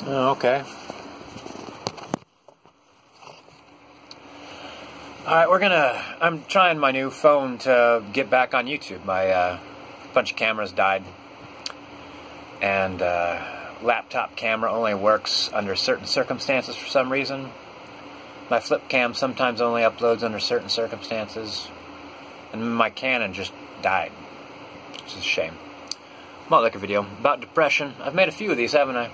Oh, okay. Alright, I'm trying my new phone to get back on YouTube. My bunch of cameras died. And laptop camera only works under certain circumstances for some reason. My flip cam sometimes only uploads under certain circumstances. And my Canon just died. Which is a shame. Might like a video about depression. I've made a few of these, haven't I?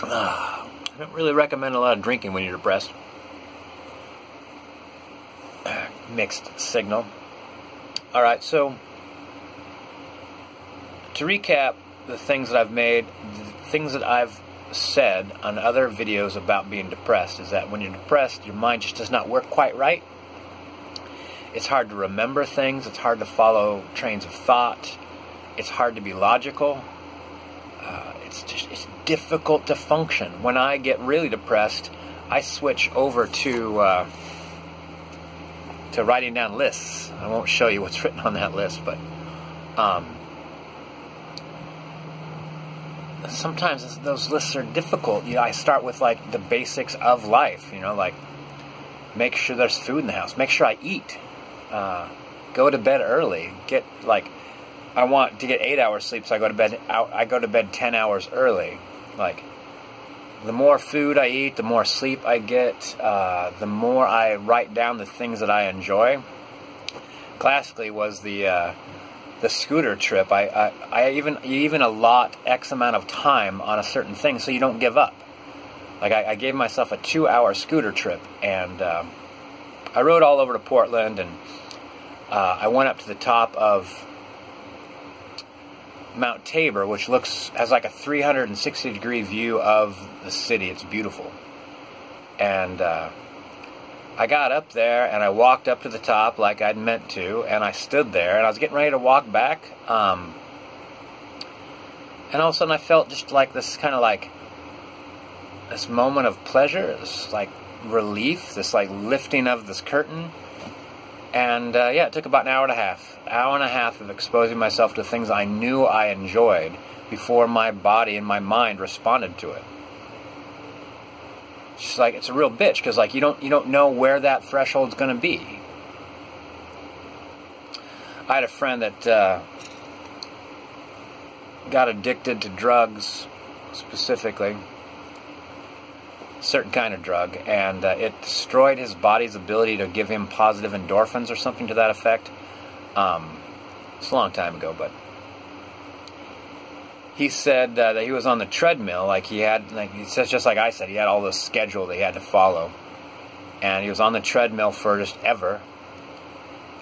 I don't really recommend a lot of drinking when you're depressed. Mixed signal. Alright, so to recap the things that I've made, the things that I've said on other videos about being depressed is that when you're depressed, your mind just does not work quite right. It's hard to remember things. It's hard to follow trains of thought. It's hard to be logical. It's difficult to function. When I get really depressed, I switch over to writing down lists. I won't show you what's written on that list, but sometimes those lists are difficult. I start with like the basics of life. Like make sure there's food in the house. Make sure I eat. Go to bed early. I want to get 8 hours sleep, so I go to bed 10 hours early. Like, the more food I eat, the more sleep I get, the more I write down the things that I enjoy. Classically was the scooter trip. You even allot X amount of time on a certain thing so you don't give up. Like, I gave myself a 2-hour scooter trip, and I rode all over to Portland, and I went up to the top of Mount Tabor, which has like a 360-degree view of the city. It's beautiful. And I got up there, and I walked up to the top like I'd meant to, and I stood there, and I was getting ready to walk back, and all of a sudden I felt just like this kind of like this moment of pleasure, this like relief, this like lifting of this curtain. And yeah, it took about an hour and a half of exposing myself to things I knew I enjoyed before my body and my mind responded to it. It's like, it's a real bitch, because like you don't know where that threshold's going to be. I had a friend that got addicted to drugs, specifically a certain kind of drug, and it destroyed his body's ability to give him positive endorphins or something to that effect. It's a long time ago, but he said that he was on the treadmill, like he says, just like I said, he had all this schedule that he had to follow, and he was on the treadmill for just ever,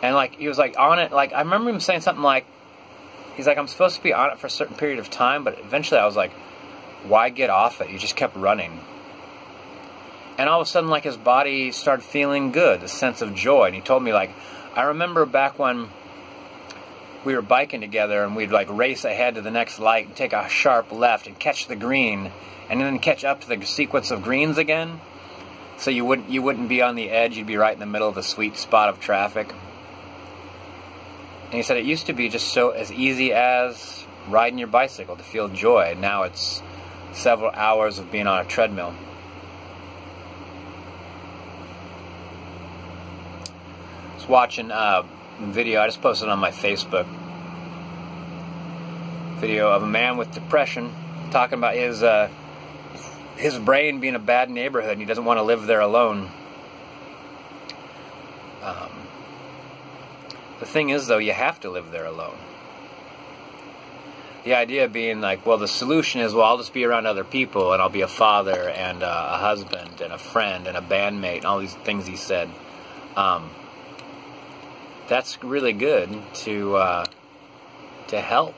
and like he was like on it, like I remember him saying something like, he's like, I'm supposed to be on it for a certain period of time, but eventually I was like, why get off it? You just kept running. And all of a sudden, like, his body started feeling good, a sense of joy. And he told me, like, I remember back when we were biking together and we'd, like, race ahead to the next light and take a sharp left and catch the green and then catch up to the sequence of greens again. So you wouldn't be on the edge. You'd be right in the middle of the sweet spot of traffic. And he said it used to be just so as easy as riding your bicycle to feel joy. Now it's several hours of being on a treadmill. Watching a video, I just posted on my Facebook, video of a man with depression talking about his brain being a bad neighborhood and he doesn't want to live there alone. The thing is, though, you have to live there alone. The idea being like, well, the solution is, well, I'll just be around other people and I'll be a father and a husband and a friend and a bandmate and all these things he said. That's really good to help.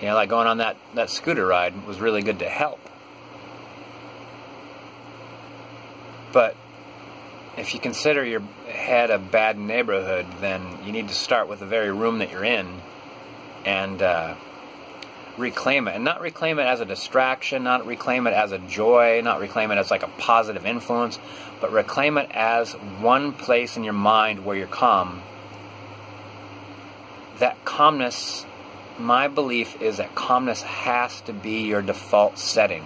Like going on that scooter ride was really good to help. But if you consider your head a bad neighborhood, then you need to start with the very room that you're in and reclaim it. And not reclaim it as a distraction, not reclaim it as a joy, not reclaim it as like a positive influence, but reclaim it as one place in your mind where you're calm. That calmness my belief is that calmness has to be your default setting.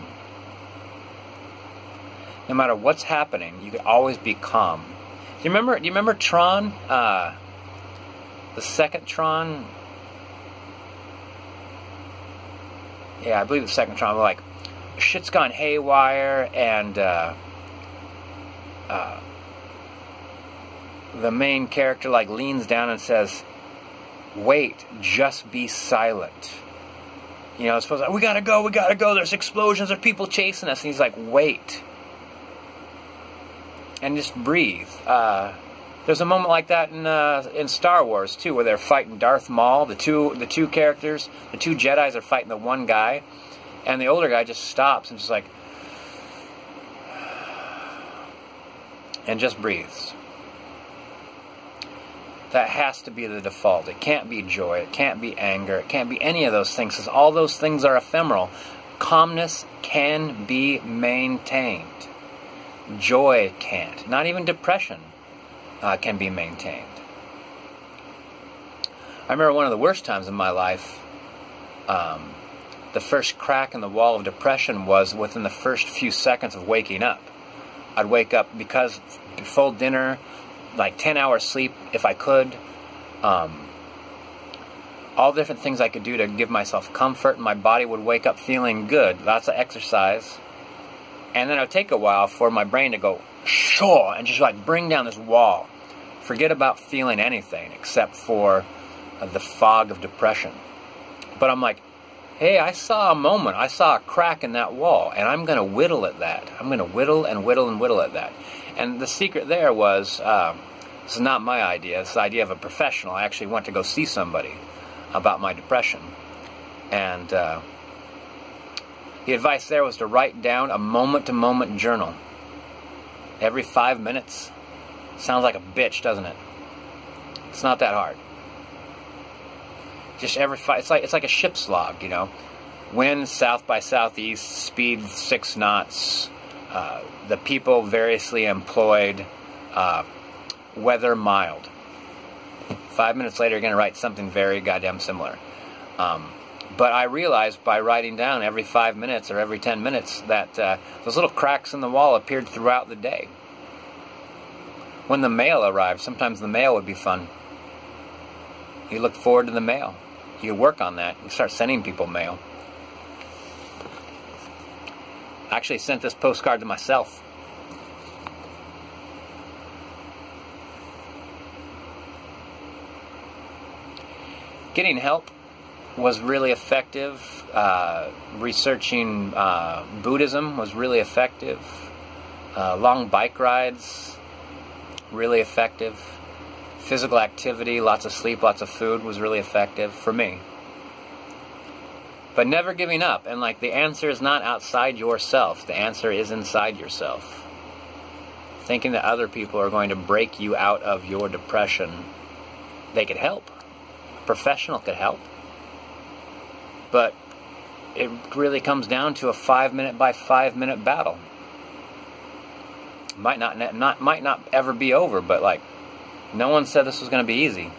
No matter what's happening, you can always be calm. Do you remember Tron? The second Tron? Yeah, I believe the second Tron. Like, shit's gone haywire, and the main character like leans down and says, "Wait, just be silent." You know, it's supposed to, we gotta go, there's explosions, there's people chasing us. And he's like, wait. And just breathe. There's a moment like that in Star Wars, too, where they're fighting Darth Maul. The two characters, the two Jedis are fighting the one guy. And the older guy just stops and just like, and just breathes. That has to be the default. It can't be joy. It can't be anger. It can't be any of those things, because all those things are ephemeral. Calmness can be maintained. Joy can't. Not even depression can be maintained. I remember one of the worst times in my life, the first crack in the wall of depression was within the first few seconds of waking up. I'd wake up because full dinner, like 10 hours sleep if I could, all different things I could do to give myself comfort, and my body would wake up feeling good, lots of exercise, and then it would take a while for my brain to go, sure, and just like bring down this wall. Forget about feeling anything except for the fog of depression. But I'm like, hey, I saw a moment, I saw a crack in that wall, and I'm going to whittle at that. I'm going to whittle and whittle and whittle at that. And the secret there was, this is not my idea, it's the idea of a professional. I actually went to go see somebody about my depression. And the advice there was to write down a moment-to-moment journal. Every 5 minutes. Sounds like a bitch, doesn't it? It's not that hard. Just every it's like a ship's log, you know. Wind south by southeast, speed 6 knots. The people variously employed, weather mild. 5 minutes later, you're going to write something very goddamn similar. But I realized by writing down every 5 minutes or every 10 minutes that those little cracks in the wall appeared throughout the day. When the mail arrived, sometimes the mail would be fun. You look forward to the mail. You work on that. You start sending people mail. I actually sent this postcard to myself. Getting help was really effective. Researching Buddhism was really effective. Long bike rides, really effective. Physical activity, lots of sleep, lots of food was really effective for me. But never giving up. And like, the answer is not outside yourself. The answer is inside yourself. Thinking that other people are going to break you out of your depression, they could help. A professional could help. But it really comes down to a 5-minute by 5-minute battle. Might not ever be over, but like, no one said this was going to be easy.